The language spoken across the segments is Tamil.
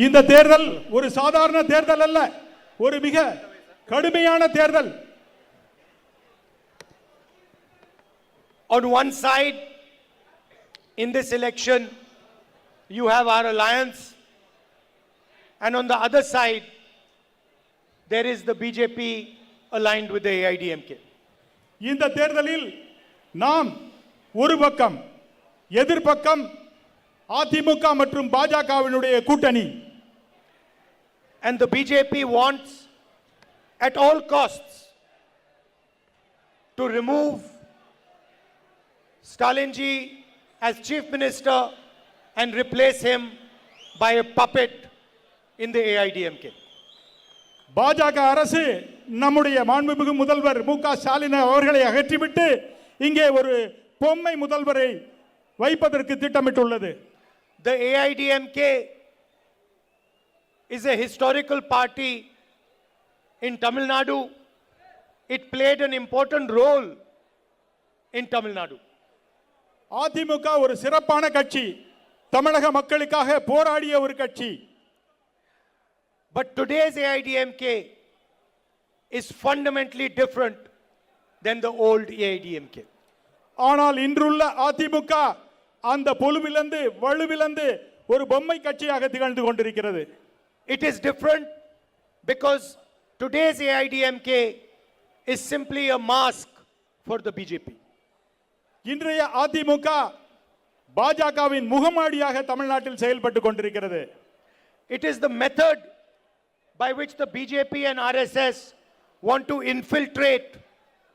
இந்த தேர்தல் ஒரு சாதாரண தேர்தல் அல்ல, ஒரு மிக கடுமையான தேர்தல். On one side, in this election, you have our alliance, and on the other side, there is the BJP aligned with the AIDMK. இந்த தேர்தலில் நாம் ஒரு பக்கம், எதிர்பக்கம் அதிமுக மற்றும் பாஜகவினுடைய கூட்டணி. And the BJP wants at all costs to remove Stalinji as chief minister and replace him by a puppet in the AIDMK. பாஜக அரசு நம்முடைய மாண்புமிகு முதல்வர் மு.க. ஸ்டாலின் அவர்களை அகற்றிவிட்டு இங்கே ஒரு பொம்மை முதல்வரை வைப்பதற்கு திட்டமிட்டுள்ளது. The AIDMK is a historical party in Tamil Nadu. It played an important role in Tamil Nadu. AIADMK ஒரு சிறப்பான கட்சி, தமிழக மக்களுக்காக போராடிய ஒரு கட்சி. But today's AIDMK is fundamentally different than the old AIDMK. ஆனால் இன்றுள்ள அதிமுக அந்த பொலுவிலிருந்து வலுவிலிருந்து ஒரு பொம்மை கட்சியாக திகழ்ந்து கொண்டிருக்கிறது. It is different because today's AIDMK is simply a mask for the BJP. இன்றைய அதிமுக பாஜகவின் முகமாடியாக தமிழ்நாட்டில் செயல்பட்டு கொண்டிருக்கிறது. It is the method by which the BJP and RSS want to infiltrate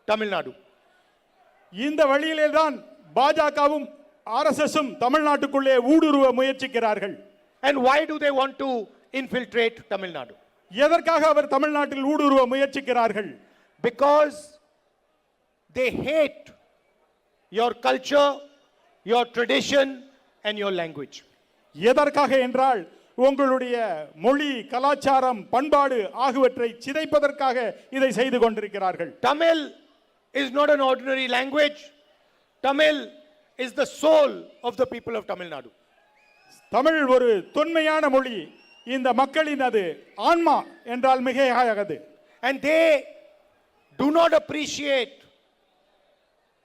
Tamil Nadu. இந்த வழியிலே தான் பாஜகவும் ஆர்எஸ்எஸும் தமிழ்நாட்டுக்குள்ளே ஊடுருவ முயற்சிக்கிறார்கள். And why do they want to infiltrate Tamil Nadu? எதற்காக அவர் தமிழ்நாட்டில் ஊடுருவ முயற்சிக்கிறார்கள்? Because they hate your culture, your tradition and your language. எதற்காக என்றால் உங்களுடைய மொழி, கலாச்சாரம், பண்பாடு ஆகியவற்றை சிதைப்பதற்காக இதை செய்து கொண்டிருக்கிறார்கள். Tamil is not an ordinary language. Tamil is the soul of the people of Tamil Nadu. Tamil ஒரு தொன்மையான மொழி, இந்த மக்களின் அது ஆன்மா என்றால் மிகையாகாது. And they do not appreciate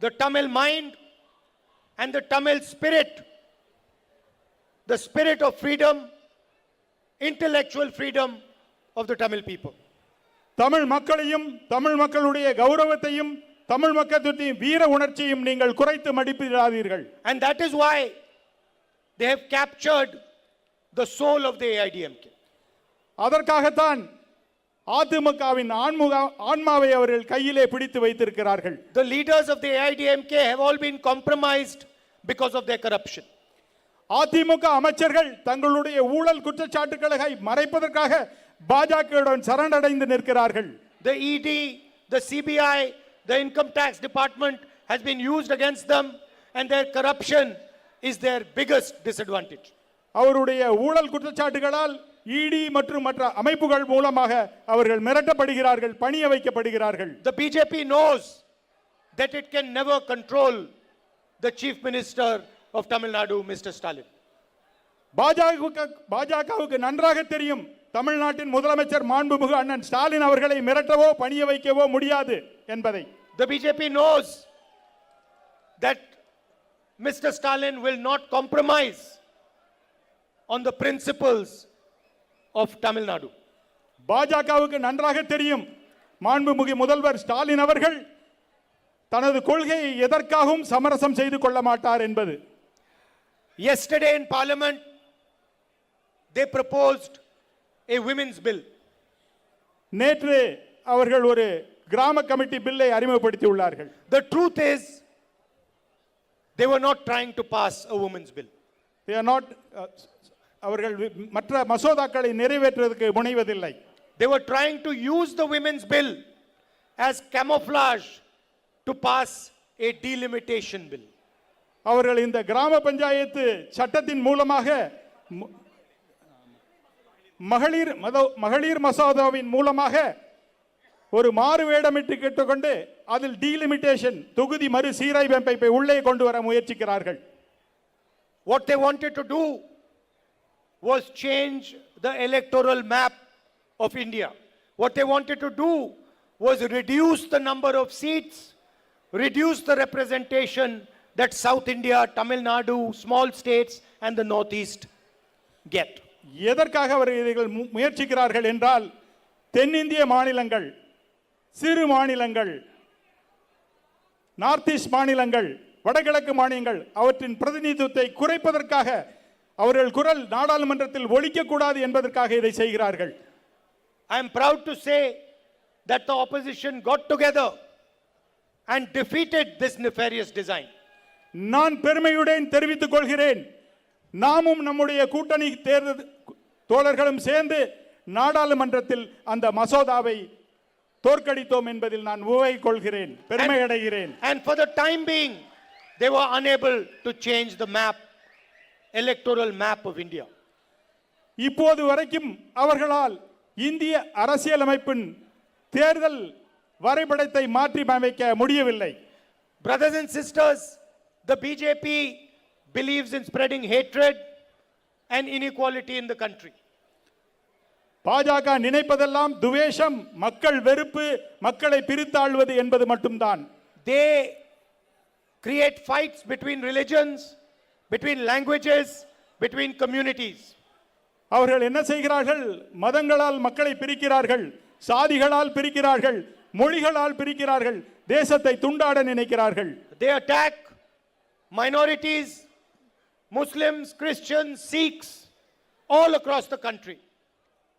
the Tamil mind and the Tamil spirit, the spirit of freedom, intellectual freedom of the Tamil people. Tamil மக்களையும் தமிழ் மக்களுடைய கௌரவத்தையும் தமிழ் மக்களுடைய வீர உணர்ச்சியையும் நீங்கள் குறைத்து மதிப்பிடாதீர்கள். And that is why they have captured the soul of the AIDMK. அதற்காகத்தான் அதிமுகவின் ஆன்மாவை அவர்கள் கையிலே பிடித்து வைத்திருக்கிறார்கள். The leaders of the AIDMK have all been compromised because of their corruption. AIADMK அமைச்சர்கள் தங்களுடைய ஊழல் குற்றச்சாட்டுகளை மறைப்பதற்காக பாஜகவுடன் சரணடைந்து நிற்கிறார்கள். The ED, the CBI, the income tax department has been used against them and their corruption is their biggest disadvantage. அவருடைய ஊழல் குற்றச்சாட்டுகளால் இடி மற்றும் மற்ற அமைப்புகள் மூலமாக அவர்கள் மிரட்டப்படுகிறார்கள், பணிய வைக்கப்படுகிறார்கள். The BJP knows that it can never control the chief minister of Tamil Nadu, Mr. Stalin. பாஜகவுக்கு நன்றாக தெரியும் தமிழ்நாட்டின் முதலமைச்சர் மாண்புமிகு அண்ணன் ஸ்டாலின் அவர்களை மிரட்டவோ பணிய வைக்கவோ முடியாது என்பதை. The BJP knows that Mr. Stalin will not compromise on the principles of Tamil Nadu. பாஜகவுக்கு நன்றாக தெரியும் மாண்புமிகு முதல்வர் ஸ்டாலின் அவர்கள் தனது கொள்கையை எதற்காகவும் சமரசம் செய்து கொள்ள மாட்டார் என்பது. Yesterday in Parliament, they proposed a women's bill. நேற்று அவர்கள் ஒரு கிராம கமிட்டி பில்லை அறிமுகப்படுத்தி உள்ளார்கள். The truth is, they were not trying to pass a women's bill. They are not அவர்கள் மற்ற மசோதாக்களை நிறைவேற்றுவதற்கு முனைவதில்லை. They were trying to use the women's bill as camouflage to pass a delimitation bill. அவர்கள் இந்த கிராம பஞ்சாயத்து சட்டத்தின் மூலமாக மகளிர் மசோதாவின் மூலமாக ஒரு மாறு வேடமிட்டு கேட்டுக்கொண்டு அதில் டீலிமிட்டேஷன் தொகுதி மறு சீரமைப்பை உள்ளே கொண்டு வர முயற்சிக்கிறார்கள். What they wanted to do was change the electoral map of India. What they wanted to do was reduce the number of seats, reduce the representation that South India, Tamil Nadu, small states and the Northeast get. எதற்காக அவர்கள் முயற்சிக்கிறார்கள் என்றால் தென்னிந்திய மாநிலங்கள், சிறு மாநிலங்கள், நார்த் ஈஸ்ட் மாநிலங்கள், வடகிழக்கு மாநிலங்கள் அவற்றின் பிரதிநிதித்துவத்தை குறைப்பதற்காக அவர்கள் குரல் நாடாளுமன்றத்தில் ஒலிக்கக்கூடாது என்பதற்காக இதை செய்கிறார்கள். I am proud to say that the opposition got together and defeated this nefarious design. நான் பெருமையுடன் தெரிவித்துக் கொள்கிறேன், நாமும் நம்முடைய கூட்டணி தோழர்களும் சேர்ந்து நாடாளுமன்றத்தில் அந்த மசோதாவை தோற்கடித்தோம் என்பதில் நான் உவகை கொள்கிறேன், பெருமை அடைகிறேன். And for the time being they were unable to change the map, electoral map of India. இப்போது வரைக்கும் அவர்களால் இந்திய அரசியலமைப்பின் தேர்தல் வரைபடத்தை மாற்றி அமைக்க முடியவில்லை. Brothers and sisters, the BJP believes in spreading hatred and inequality in the country. பாஜக நினைப்பதெல்லாம் துவேஷம், மக்கள் வெறுப்பு, மக்களை பிரித்தாழ்வது என்பது மட்டும்தான். They create fights between religions, between languages, between communities. அவர்கள் என்ன செய்கிறார்கள்? மதங்களால் மக்களை பிரிக்கிறார்கள், சாதிகளால் பிரிக்கிறார்கள், மொழிகளால் பிரிக்கிறார்கள், தேசத்தை துண்டாட நினைக்கிறார்கள். They attack minorities, Muslims, Christians, Sikhs, all across the country.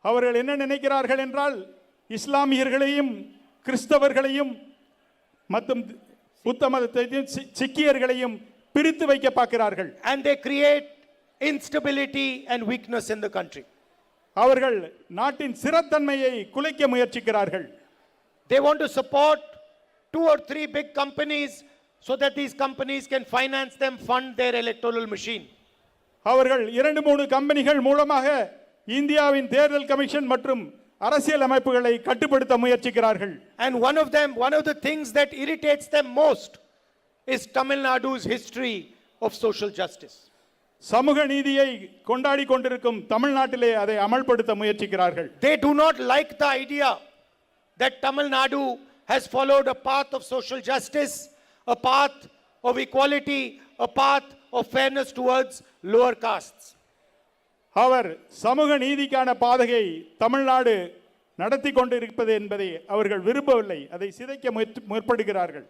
அவர்கள் என்ன நினைக்கிறார்கள் என்றால் இஸ்லாமியர்களையும் கிறிஸ்தவர்களையும் மற்றும் புத்த மதத்தையும் சிக்கியர்களையும் பிரித்து வைக்க பார்க்கிறார்கள். And they create instability and weakness in the country. அவர்கள் நாட்டின் ஸ்திரத்தன்மையை குலைக்க முயற்சிக்கிறார்கள். They want to support 2 or 3 big companies so that these companies can finance them, fund their electoral machine. அவர்கள் 2-3 கம்பெனிகள் மூலமாக இந்தியாவின் தேர்தல் கமிஷன் மற்றும் அரசியல் அமைப்புகளை கட்டுப்படுத்த முயற்சிக்கிறார்கள். And one of the things that irritates them most is Tamil Nadu's history of social justice. சமூக நீதியை கொண்டாடி கொண்டிருக்கும் தமிழ்நாட்டிலே அதை அமல்படுத்த முயற்சிக்கிறார்கள். They do not like the idea that Tamil Nadu has followed a path of social justice, a path of equality, a path of fairness towards lower castes. அவர் சமூக நீதிக்கான பாதையை தமிழ்நாடு நடத்தி கொண்டிருப்பது என்பதை அவர்கள் விரும்பவில்லை, அதை சிதைக்க முற்படுகிறார்கள்.